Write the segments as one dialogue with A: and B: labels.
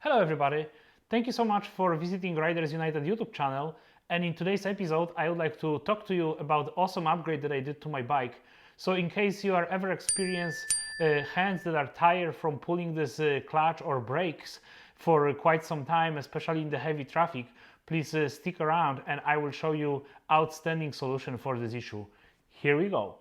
A: Hello everybody, thank you so much for visiting Riders United YouTube channel, and in today's episode I would like to talk to you about the awesome upgrade that I did to my bike. So in case you are ever experience hands that are tired from pulling this clutch or brakes for quite some time, especially in the heavy traffic, please stick around and I will show you outstanding solution for this issue. Here we go.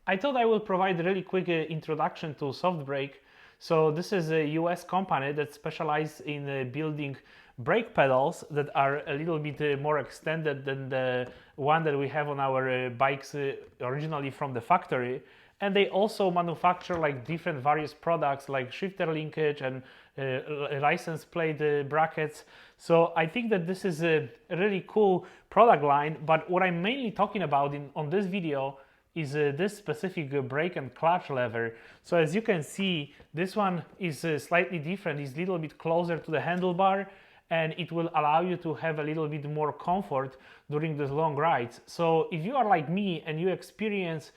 A: I thought I will provide a really quick introduction to Soft Brake. So this is a US company that specializes in building brake pedals that are a little bit more extended than the one that we have on our bikes originally from the factory. And they also manufacture like different various products like shifter linkage and license plate brackets. So I think that this is a really cool product line, but what I'm mainly talking about on this video is this specific brake and clutch lever. So as you can see, this one is slightly different. It's a little bit closer to the handlebar, and it will allow you to have a little bit more comfort during these long rides. So if you are like me and you experience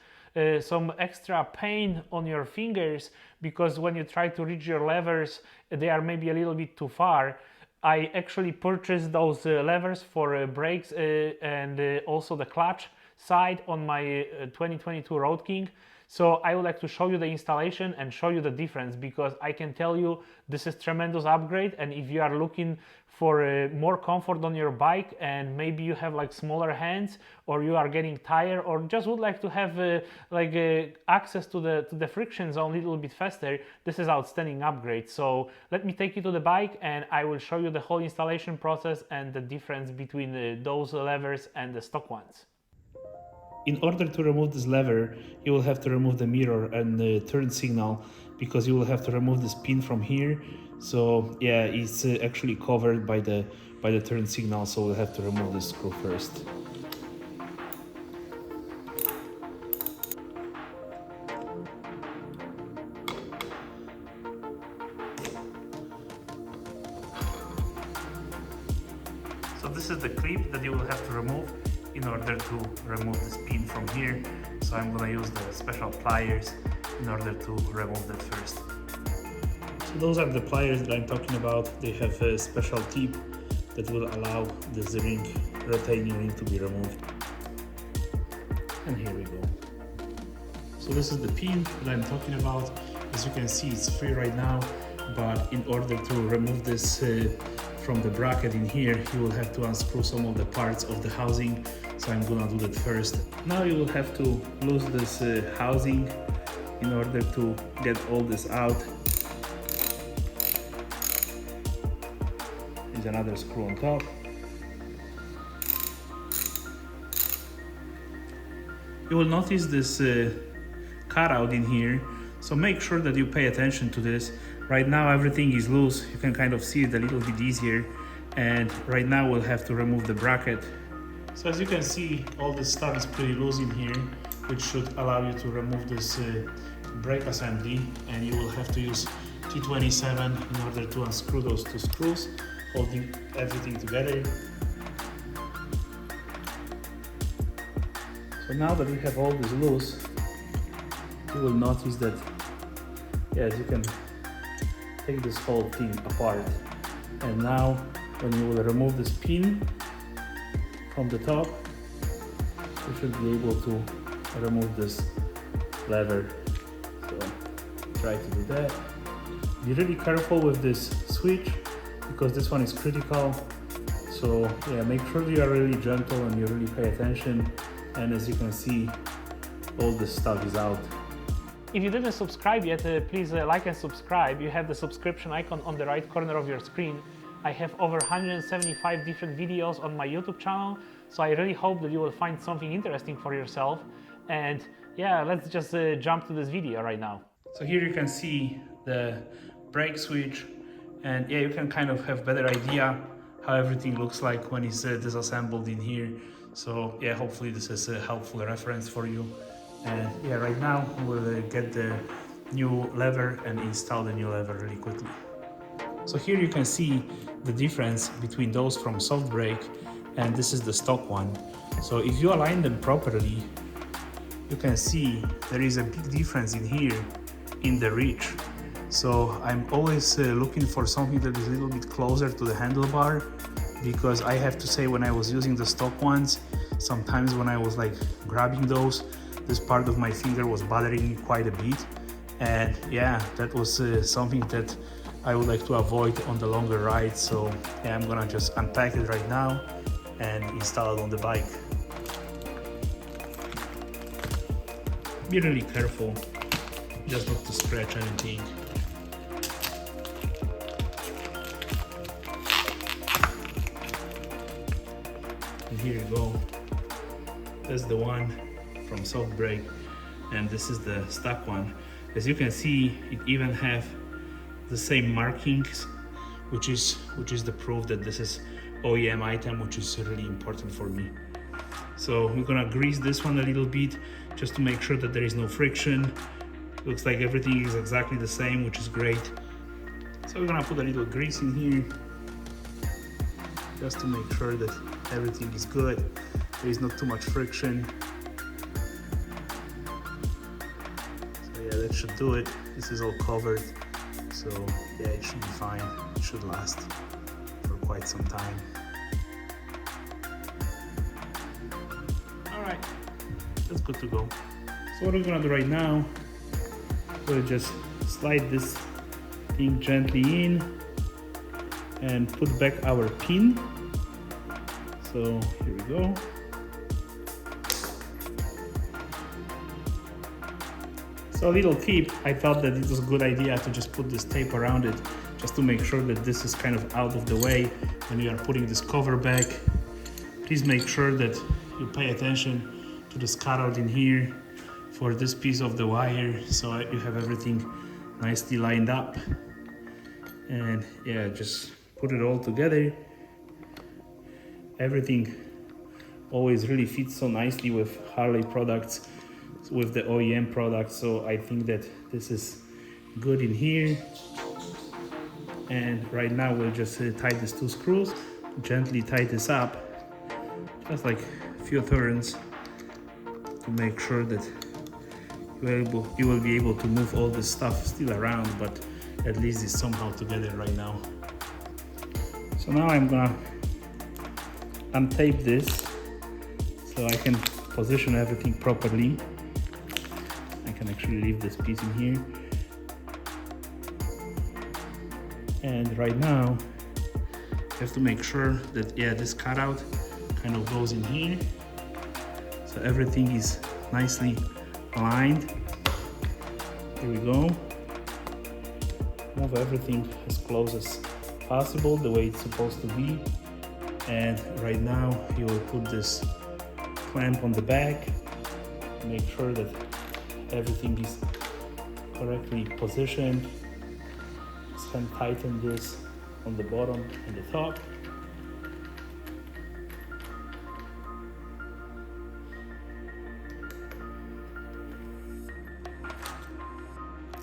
A: some extra pain on your fingers because when you try to reach your levers, they are maybe a little bit too far, I actually purchased those levers for brakes and also the clutch side on my 2022 Road King. So I would like to show you the installation and show you the difference, because I can tell you this is tremendous upgrade. And if you are looking for more comfort on your bike and maybe you have like smaller hands or you are getting tired or just would like to have access to the friction zone a little bit faster, this is outstanding upgrade. So let me take you to the bike and I will show you the whole installation process and the difference between those levers and the stock ones. In order to remove this lever, you will have to remove the mirror and the turn signal, because you will have to remove this pin from here. So yeah, it's actually covered by the turn signal, so we'll have to remove this screw first. So this is the clip that you will have to remove in order to remove this pin from here. So I'm gonna use the special pliers in order to remove that first. So those are the pliers that I'm talking about. They have a special tip that will allow this retaining ring to be removed. And here we go. So this is the pin that I'm talking about. As you can see, it's free right now, but in order to remove this from the bracket in here, you will have to unscrew some of the parts of the housing. So I'm gonna do that first. Now you will have to lose this housing in order to get all this out. There's another screw on top. You will notice this cutout in here, so make sure that you pay attention to this. Right now everything is loose. You can kind of see it a little bit easier, and right now we'll have to remove the bracket. So as you can see, all this stuff is pretty loose in here, which should allow you to remove this brake assembly, and you will have to use T27 in order to unscrew those two screws, holding everything together. So now that we have all this loose, you will notice that, yes, you can take this whole thing apart. And now when you will remove this pin from the top, you should be able to remove this lever. So try to do that. Be really careful with this switch, because this one is critical. So yeah, make sure you are really gentle and you really pay attention. And as you can see, all this stuff is out. If you didn't subscribe yet, please like and subscribe. You have the subscription icon on the right corner of your screen. I have over 175 different videos on my YouTube channel, so I really hope that you will find something interesting for yourself. And yeah, let's just jump to this video right now. So here you can see the brake switch, and yeah, you can kind of have better idea how everything looks like when it's disassembled in here. So yeah, hopefully this is a helpful reference for you. And yeah, right now we'll get the new lever and install the new lever really quickly. So here you can see the difference between those from Soft Brake, and this is the stock one. So if you align them properly, you can see there is a big difference in here in the reach. So I'm always looking for something that is a little bit closer to the handlebar, because I have to say, when I was using the stock ones, sometimes when I was like grabbing those, this part of my finger was bothering me quite a bit. And yeah, that was something that I would like to avoid on the longer rides. So yeah, I'm gonna just unpack it right now and install it on the bike. Be really careful, just not to scratch anything. And here you go. That's the one from Soft Brake, and this is the stock one. As you can see, it even have the same markings, which is the proof that this is OEM item, which is really important for me. So we're gonna grease this one a little bit just to make sure that there is no friction. Looks like everything is exactly the same, which is great. So we're gonna put a little grease in here just to make sure that everything is good. There is not too much friction. So yeah, that should do it. This is all covered. So yeah, it should be fine. It should last for quite some time. All right, that's good to go. So what we're gonna do right now, we'll just slide this thing gently in and put back our pin. So here we go. So a little tip, I thought that it was a good idea to just put this tape around it, just to make sure that this is kind of out of the way when you are putting this cover back. Please make sure that you pay attention to this cutout in here for this piece of the wire, so you have everything nicely lined up. And yeah, just put it all together. Everything always really fits so nicely with Harley products, with the OEM products, so I think that this is good in here. And right now we'll just tie these two screws, gently tie this up, just like a few turns, to make sure that you will be able to move all this stuff still around, but at least it's somehow together right now. So now I'm gonna untape this so I can position everything properly. I can actually leave this piece in here. And right now, you have to make sure that, yeah, this cutout kind of goes in here. So everything is nicely aligned. Here we go. Move everything as close as possible, the way it's supposed to be. And right now, you will put this clamp on the back. Make sure that everything is correctly positioned. Just can tighten this on the bottom and the top.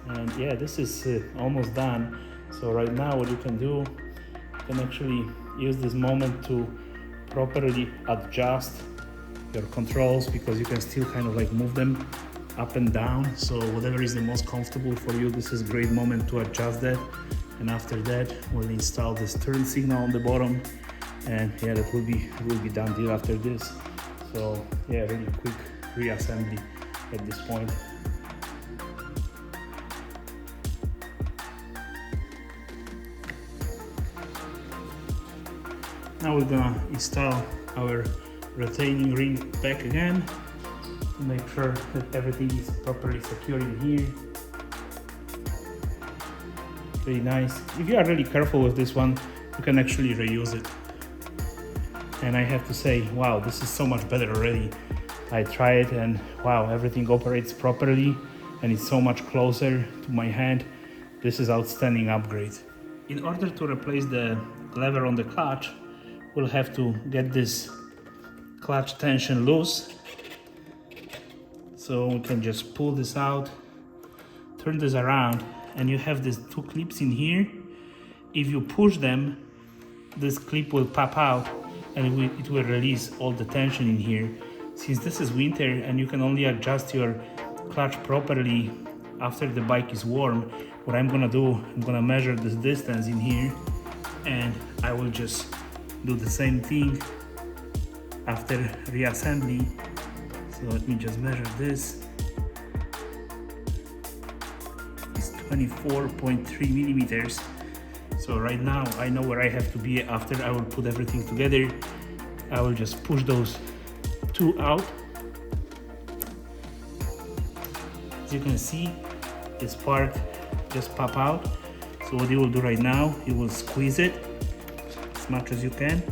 A: And yeah, this is almost done. So right now what you can do, you can actually use this moment to properly adjust your controls, because you can still kind of like move them up and down. So whatever is the most comfortable for you, this is a great moment to adjust that. And after that, we'll install this turn signal on the bottom, and yeah, that will be done deal after this. So yeah, really quick reassembly at this point. Now we're gonna install our retaining ring back again to make sure that everything is properly secured in here. Really nice. If you are really careful with this one, you can actually reuse it. And I have to say, wow, this is so much better already. I tried it and wow, everything operates properly and it's so much closer to my hand. This is outstanding upgrade. In order to replace the lever on the clutch, we'll have to get this clutch tension loose. So we can just pull this out, turn this around, and you have these two clips in here. If you push them, this clip will pop out and it will release all the tension in here. Since this is winter and you can only adjust your clutch properly after the bike is warm, what I'm gonna do, I'm gonna measure this distance in here, and I will just do the same thing after reassembly. So let me just measure this. It's 24.3 millimeters. So right now I know where I have to be after I will put everything together. I will just push those two out. As you can see, this part just pop out. So what you will do right now, you will squeeze it as much as you can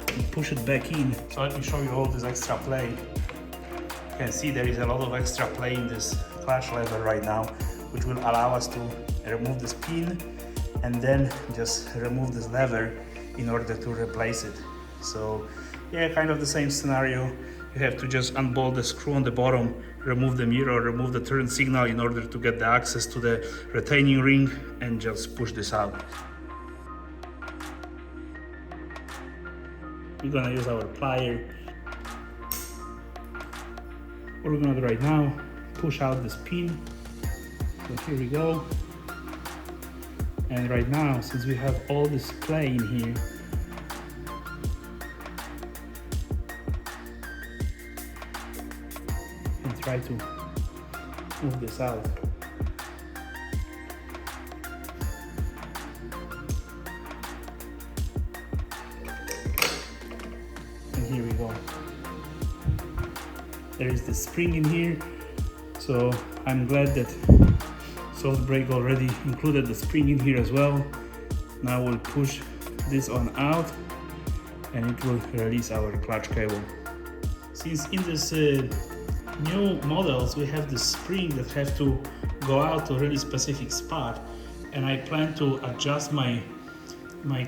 A: and push it back in. So let me show you all this extra play. You can see there is a lot of extra play in this clutch lever right now, which will allow us to remove this pin and then just remove this lever in order to replace it. So yeah, kind of the same scenario. You have to just unbolt the screw on the bottom, remove the mirror, remove the turn signal in order to get the access to the retaining ring, and just push this out. We're gonna use our plier. What we're gonna do right now, push out this pin. So here we go. And right now, since we have all this play in here, and try to move this out. And here we go. There is the spring in here, so I'm glad that soft brake already included the spring in here as well. Now we'll push this on out and it will release our clutch cable. Since in this new models we have the spring that have to go out to a really specific spot, and I plan to adjust my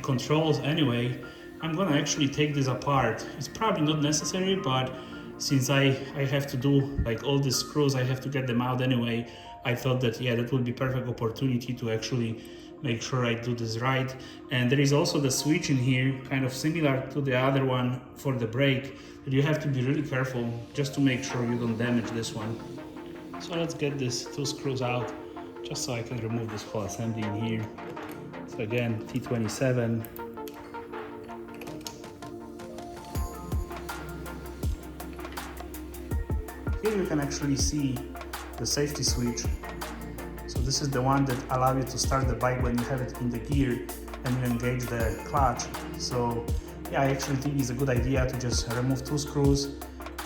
A: controls anyway, I'm gonna actually take this apart. It's probably not necessary, but since I have to do like all these screws, I have to get them out anyway. I thought that, yeah, that would be perfect opportunity to actually make sure I do this right. And there is also the switch in here, kind of similar to the other one for the brake, that you have to be really careful just to make sure you don't damage this one. So let's get these two screws out, just so I can remove this whole assembly in here. So again, T27. Here you can actually see the safety switch. So this is the one that allows you to start the bike when you have it in the gear and you engage the clutch. So yeah, I actually think it's a good idea to just remove two screws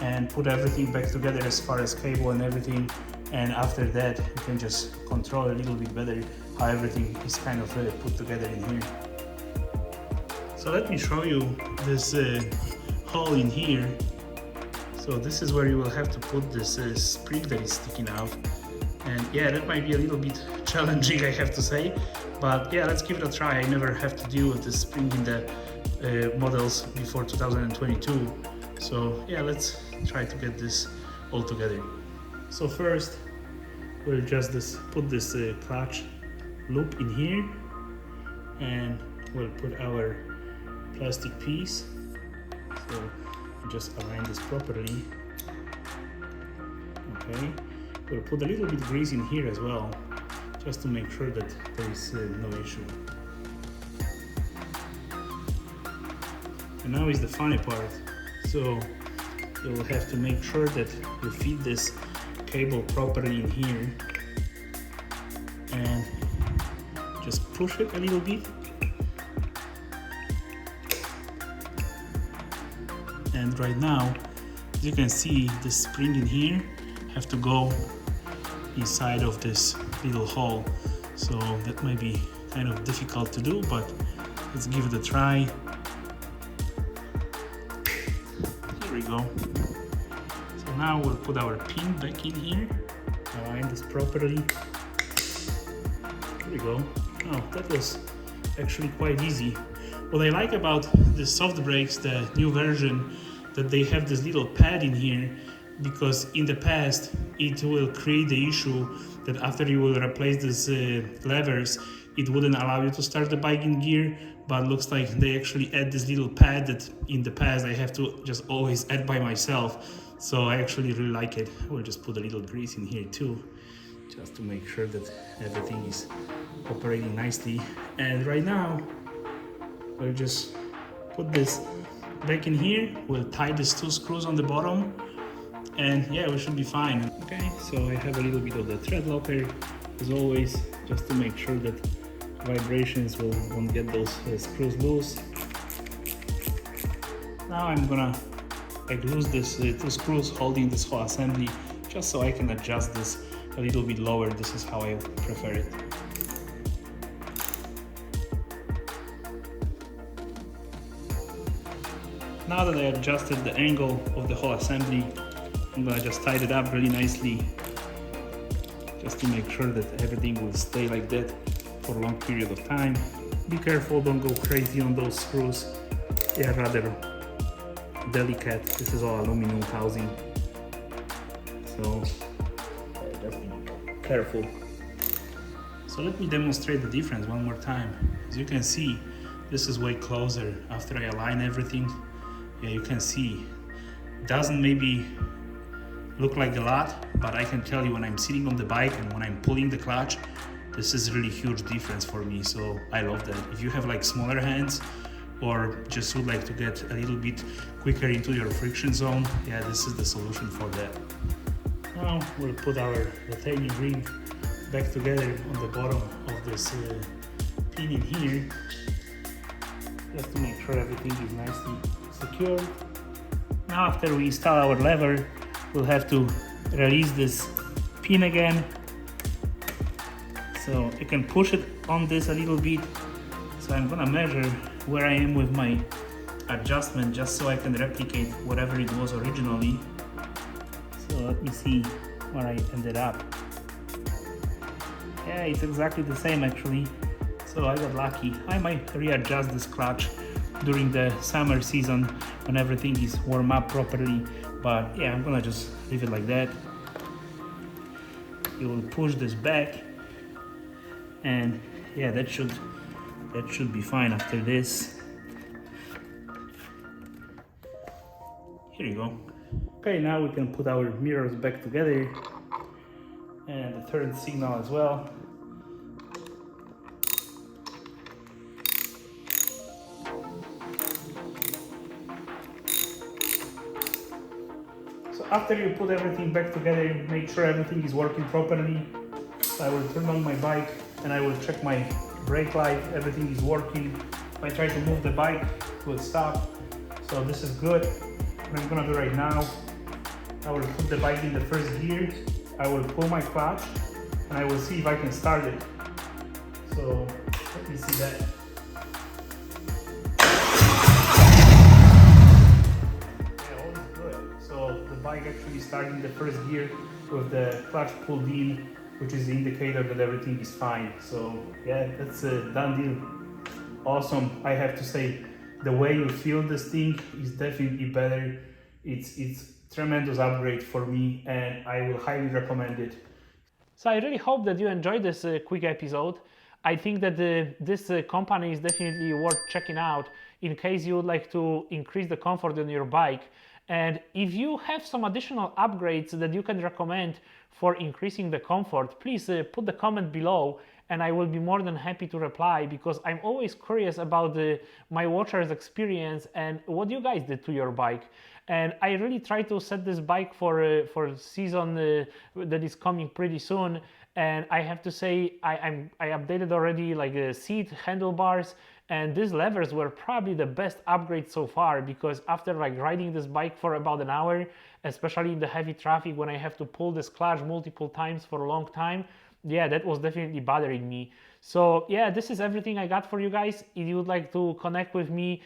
A: and put everything back together as far as cable and everything. And after that, you can just control a little bit better how everything is kind of put together in here. So let me show you this hole in here. So this is where you will have to put this spring that is sticking out. And yeah, that might be a little bit challenging, I have to say. But yeah, let's give it a try. I never have to deal with this spring in the models before 2022. So yeah, let's try to get this all together. So first, we'll just put this clutch loop in here. And we'll put our plastic piece. So just align this properly. Okay, we'll put a little bit of grease in here as well, just to make sure that there is no issue. And now is the funny part. So you'll have to make sure that you feed this cable properly in here and just push it a little bit. And right now, as you can see, the spring in here have to go inside of this little hole. So that might be kind of difficult to do, but let's give it a try. Here we go. So now we'll put our pin back in here, align this properly. Here we go. Oh, that was actually quite easy. What I like about the soft brakes, the new version, that they have this little pad in here, because in the past it will create the issue that after you will replace these levers,
B: it wouldn't allow you to start the bike in gear, but looks like they actually add this little pad that in the past I have to just always add by myself. So I actually really like it. We'll just put a little grease in here too, just to make sure that everything is operating nicely. And right now, we'll just put this back in here. We'll tie these 2 screws on the bottom, and yeah, we should be fine. Okay, so I have a little bit of the thread locker, as always, just to make sure that vibrations won't get those screws loose. Now I'm gonna lose this 2 screws holding this whole assembly, just so I can adjust this a little bit lower. This is how I prefer it. Now that I adjusted the angle of the whole assembly, I'm gonna just tighten it up really nicely, just to make sure that everything will stay like that for a long period of time. Be careful, don't go crazy on those screws. They are rather delicate. This is all aluminum housing, so just be careful. So let me demonstrate the difference one more time. As you can see, this is way closer. After I align everything, yeah, you can see, doesn't maybe look like a lot, but I can tell you when I'm sitting on the bike and when I'm pulling the clutch, this is really huge difference for me. So I love that. If you have like smaller hands, or just would like to get a little bit quicker into your friction zone, yeah, this is the solution for that. Now we'll put our retaining ring back together on the bottom of this pin in here, just to make sure everything is nicely secured. Now after we install our lever, we'll have to release this pin again. So you can push it on this a little bit. So I'm gonna measure where I am with my adjustment, just so I can replicate whatever it was originally. So let me see where I ended up. Yeah, it's exactly the same actually. So I got lucky. I might readjust this clutch during the summer season when everything is warm up properly, but yeah, I'm gonna just leave it like that. You will push this back, and yeah, that should be fine after this. Here you go. Okay, now we can put our mirrors back together and the turn signal as well. So after you put everything back together, make sure everything is working properly. So I will turn on my bike and I will check my brake light. Everything is working. If I try to move the bike, it will stop. So this is good. What I'm gonna do right now, I will put the bike in the first gear. I will pull my clutch and I will see if I can start it. So let me see that. Yeah, all is good. So the bike actually started in the first gear with the clutch pulled in, which is the indicator that everything is fine. So yeah, that's a done deal. Awesome. I have to say, the way you feel this thing is definitely better. It's tremendous upgrade for me, and I will highly recommend it.
A: So I really hope that you enjoyed this quick episode. I think that this company is definitely worth checking out in case you would like to increase the comfort on your bike. And if you have some additional upgrades that you can recommend for increasing the comfort, please put the comment below and I will be more than happy to reply, because I'm always curious about my watchers' experience and what you guys did to your bike. And I really try to set this bike for season that is coming pretty soon. And I have to say, I updated already like seat, handlebars, and these levers were probably the best upgrade so far, because after like riding this bike for about an hour, especially in the heavy traffic when I have to pull this clutch multiple times for a long time, yeah, that was definitely bothering me. So yeah, this is everything I got for you guys. If you would like to connect with me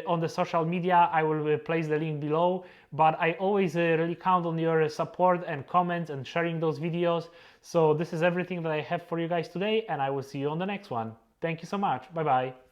A: on the social media, I will place the link below. But I always really count on your support and comments and sharing those videos. So this is everything that I have for you guys today, and I will see you on the next one. Thank you so much. Bye bye.